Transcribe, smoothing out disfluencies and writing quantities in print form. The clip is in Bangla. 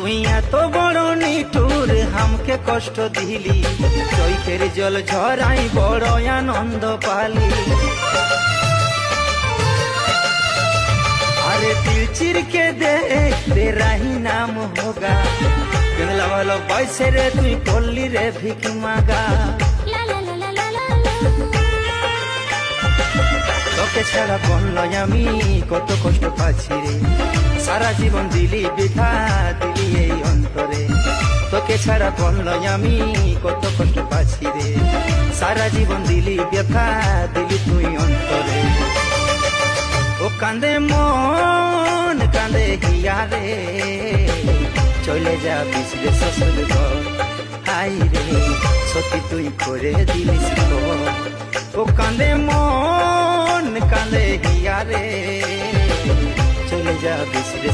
তুই এত বড় নিঠুর হামকে কষ্ট দিলি, চৈখের জল ঝরাই বড় আনন্দ পালি। আরে দিল চিরকে দেখ তেরাহি নাম হোগা, কেনলা ভালো বয়সে রে তুই করলি রে ভিক মাগা। তোকে ছাড়া বললো আমি কত কষ্ট পাচ্ছি রে, সারা জীবন দিলি বৃথা দিলি এই অন্তরে। তোকে ছাড়া বললো আমি কত কষ্ট পাচ্ছি রে, সারা জীবন দিলি ব্যথা দিলি তুই অন্তরে। ও কান্দে মন কান্দে হিয়া রে, চলে যা বিছরে শ্বশুর ঘর। হাই রে সত্যি তুই করে দিলিস ঘর। ও কান্দে মন কান্দে হিয়া রে, চলে যা বিছরে